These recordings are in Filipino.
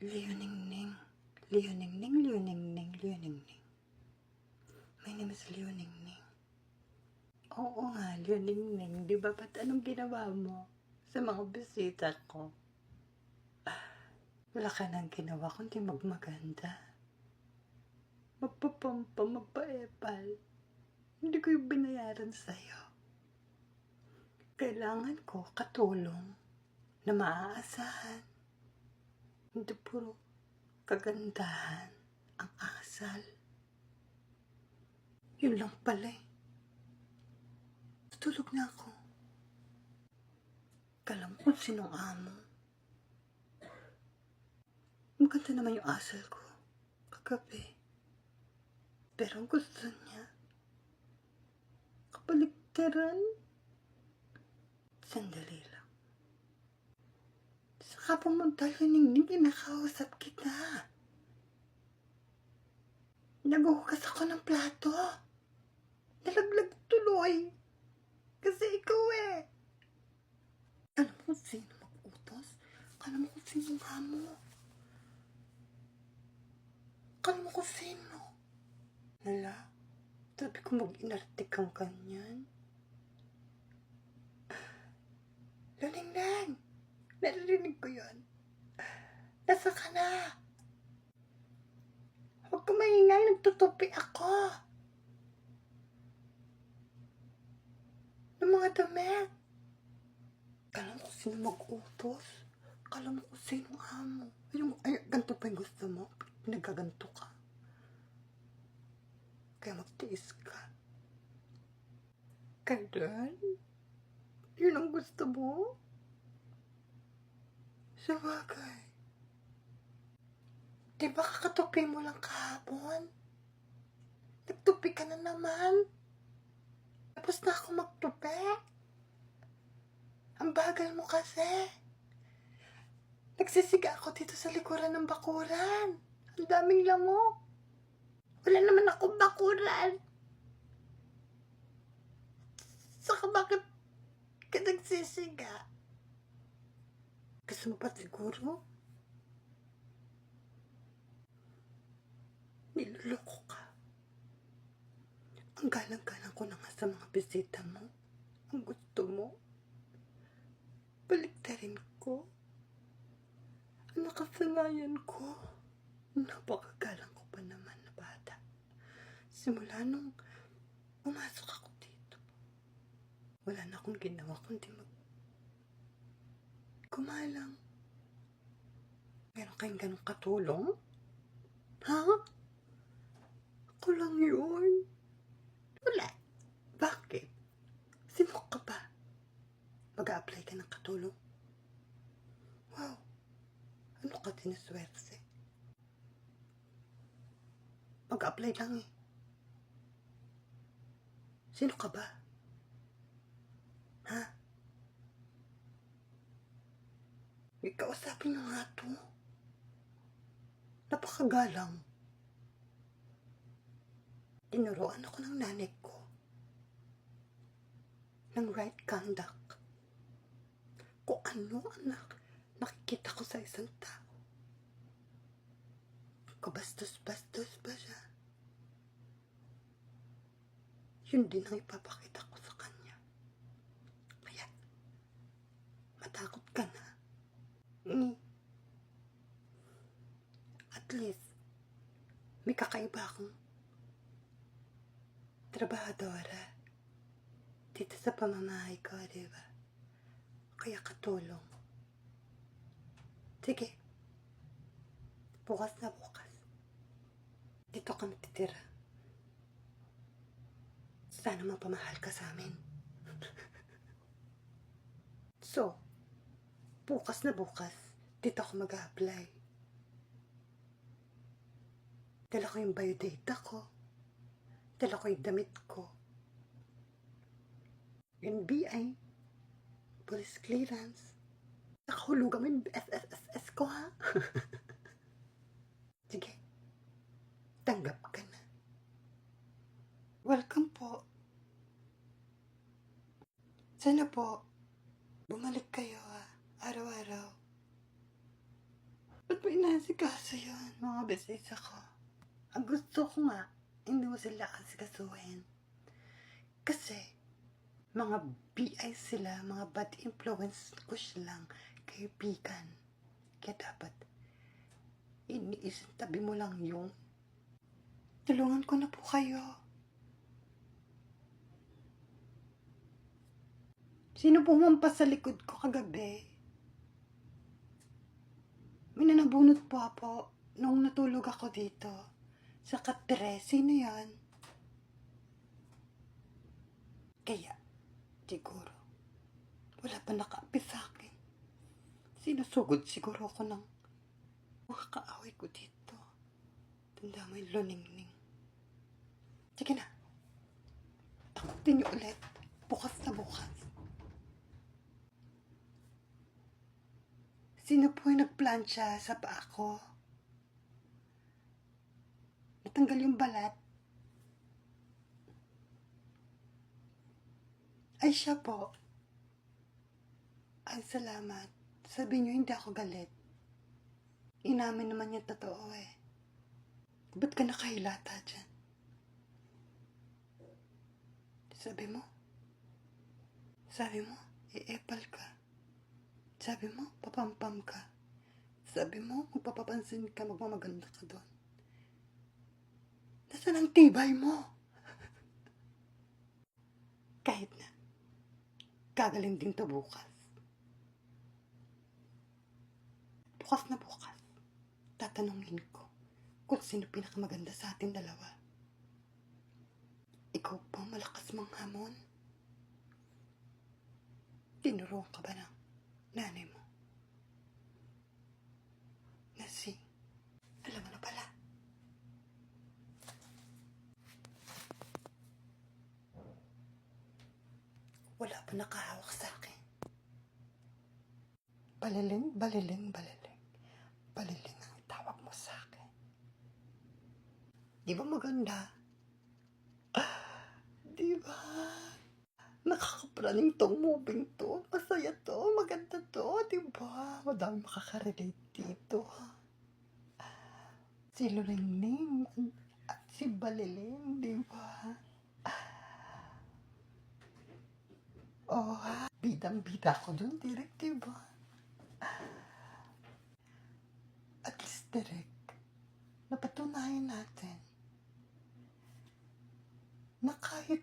Leoningning. Leoningning, Leoningning, Leoningning. My name is Leoningning. Oo nga, Leoningning. Di ba ba't anong ginawa mo sa mga bisita ko? Wala ka nang ginawa kundi magmaganda. Magpapampa, magpaepal. Hindi ko yung binayaran sa'yo. Kailangan ko katulong na maaasahan. Hindi puro kagandahan ang asal. Yun lang pala eh. Tutulog na ako. Kalam ko sinong amo. Maganda naman yung asal ko kagabi. Pero ang gusto niya kabaligtaran. Sandali lang. Saka pumunta Leoningning, kinakausap kita. Naghuhugas ako ng plato. Nalaglag tuloy. Kasi ikaw eh. Alam mo kung sino mag-utos? Alam mo kung sino amo? Alam mo kung sino? Nala, sabi ko mag-inarte kang ganyan. Leoningning, naririnig ko yun. Nasa ka na? Huwag ka maingay, nagtutupi ako. Ng mga damit. Kala mo kung sino mag-utos. Kala mo kung sino amo. Ganito pa yung gusto mo. Pinagaganto ka. Kaya magtiis ka. Kailan? Yun ang gusto mo? Sabagay. Di ba kakatupi mo lang kahapon? Nagtupi ka na naman. Tapos na ako magtupi. Ang bagal mo kasi. Nagsisiga ako dito sa likuran ng bakuran. Ang daming lamok. Wala naman akong bakuran. Saka bakit ka nagsisiga? Gusto mo pa siguro? Niloloko ka. Ang galang-galang ko na nga sa mga bisita mo. Ang gusto mo. Baliktarin ko. Ang nakasanayan ko. Napakagalang ko pa naman na bata. Simula nung pumasok ako dito. Wala na akong ginawa kundi kumalang. Meron kayong ganong katulong? Ha? Ako lang yun. Wala. Bakit? Sino ka ba? Mag-a-apply ka ng katulong? Wow. Ano ka tinaswerte? Mag-a-apply lang eh. Sino ka ba? Ha? Ikausapin na nga to. Napakagalang. Tinuruan ako ng nanay ko ng right conduct. Kung ano ang nakikita ko sa isang tao. Kabastos-bastos ba siya? Yun din ang ipapakita ko sa kanya. Kaya, matakot ka na. At least, may kakaiba akong trabahadora dito sa pamamahay ko, diba? Kaya katulong. Sige. Bukas na bukas. Dito ka matitira. Sana mapamahal ka sa amin. So, bukas na bukas, dito ako mag-a-apply. Dala ko yung biodata ko. Dala ko yung damit ko. NBI. Police clearance. Nakahulugan mo yung SSSS ko, ha? Sige. Tanggap ka na. Welcome po. Sana po, bumalik kayo, ha? Araw-araw. Ba't mo inasikaso yun, mga bisita ko. Ang gusto ko nga, hindi mo sila asikasuhin. Kasi, mga BI sila, mga bad influence ko silang kaibigan. Kaya dapat, iniisintabi mo lang yung tulungan ko na po kayo. Sino pumampas sa likod ko kagabi? May nanabunot po ako nung natulog ako dito. Sa katre, sino yan? Kaya, siguro, wala pa nakaapi sa akin. Sinusugod siguro ako ng mga kaaway ko dito. Tanda mo yung luningning. Sige na. Takutin niyo ulit. Bukas na bukas. Sino po yung nagplansya sa paa ko? Natanggal yung balat. Ay, siya po. Ay, salamat. Sabi niyo hindi ako galit. Inamin naman yung totoo eh. Ba't ka nakahilata dyan? Sabi mo, iepal ka. Sabi mo, papampam ka. Sabi mo, magpapapansin ka, magmamaganda ka doon. Nasaan ang tibay mo? Kahit na, gagaling din to bukas. Bukas na bukas, tatanungin ko kung sino pinakamaganda sa ating dalawa. Ikaw pa malakas manghamon? Tinuruan ka ba ng nanay mo? Nasi, alam mo na pala. Wala pa nakahawak sa akin. Baliling, baliling, baliling. Baliling ang tawag mo sa akin. Di ba maganda? Di ba? Nakakapraning tong moving to. Masaya to, maganda to, di ba? Madami makaka-relate dito. Si Lurengning at si Baliling, di ba? Oh, bidang-bida ko dun, Direk, di ba? At least, Direk, napatunayan natin na kahit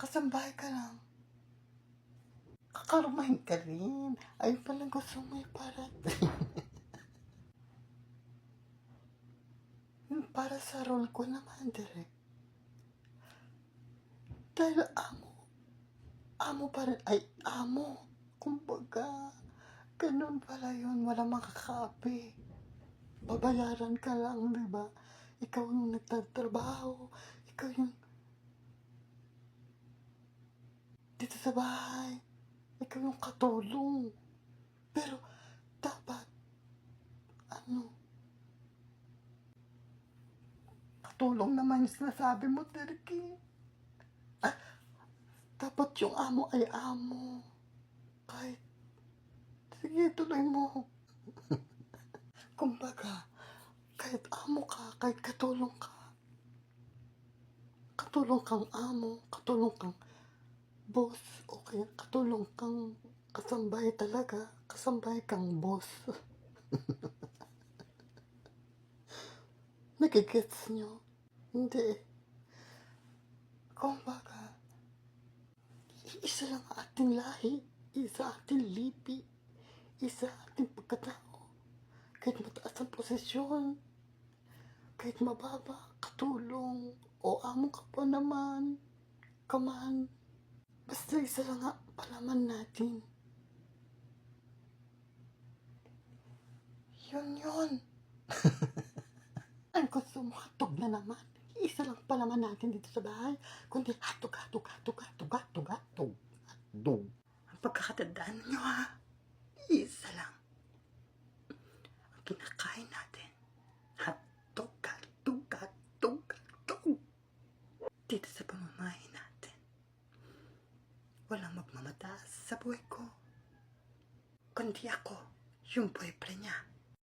kasambahay ka lang, kakarumahin ka rin. Ay pala gusto mo iparating. Para sa role ko naman, Direk. Dahil amo pa rin, ay amo. Kumbaga, ganun pala yun, walang makakaapi. Babayaran ka lang, di ba? Ikaw yung nagtatrabaho, ikaw yung dito sa bahay, ikaw yung katulong. Pero, dapat, katulong naman yung sinasabi mo, Terky. Dapat yung amo ay amo. Kahit, sige, tuloy mo. Kumbaga, kahit amo ka, kahit katulong ka, katulong kang amo, katulong kang boss, o kaya katulong kang kasambahay talaga, kasambahay kang boss. Nagigets nyo? Hindi. Kumbaga, isa lang ating lahi, isa ating lipi, isa ating pagkatao. Kahit mataas ang posisyon, kahit mababa, katulong, o amo ka pa naman, kaman. Basta isa lang nga palaman natin. Yun. Ang gusto mo, hatog na naman. Isa lang palaman natin dito sa bahay, kundi hatog. Ang pagkakatandaan nyo ha, isa lang. Ang kinakain natin, hatog. Dito sa pamamahay natin, walang magmamataas sa buhay ko, kundi ako, yung boyfriend niya.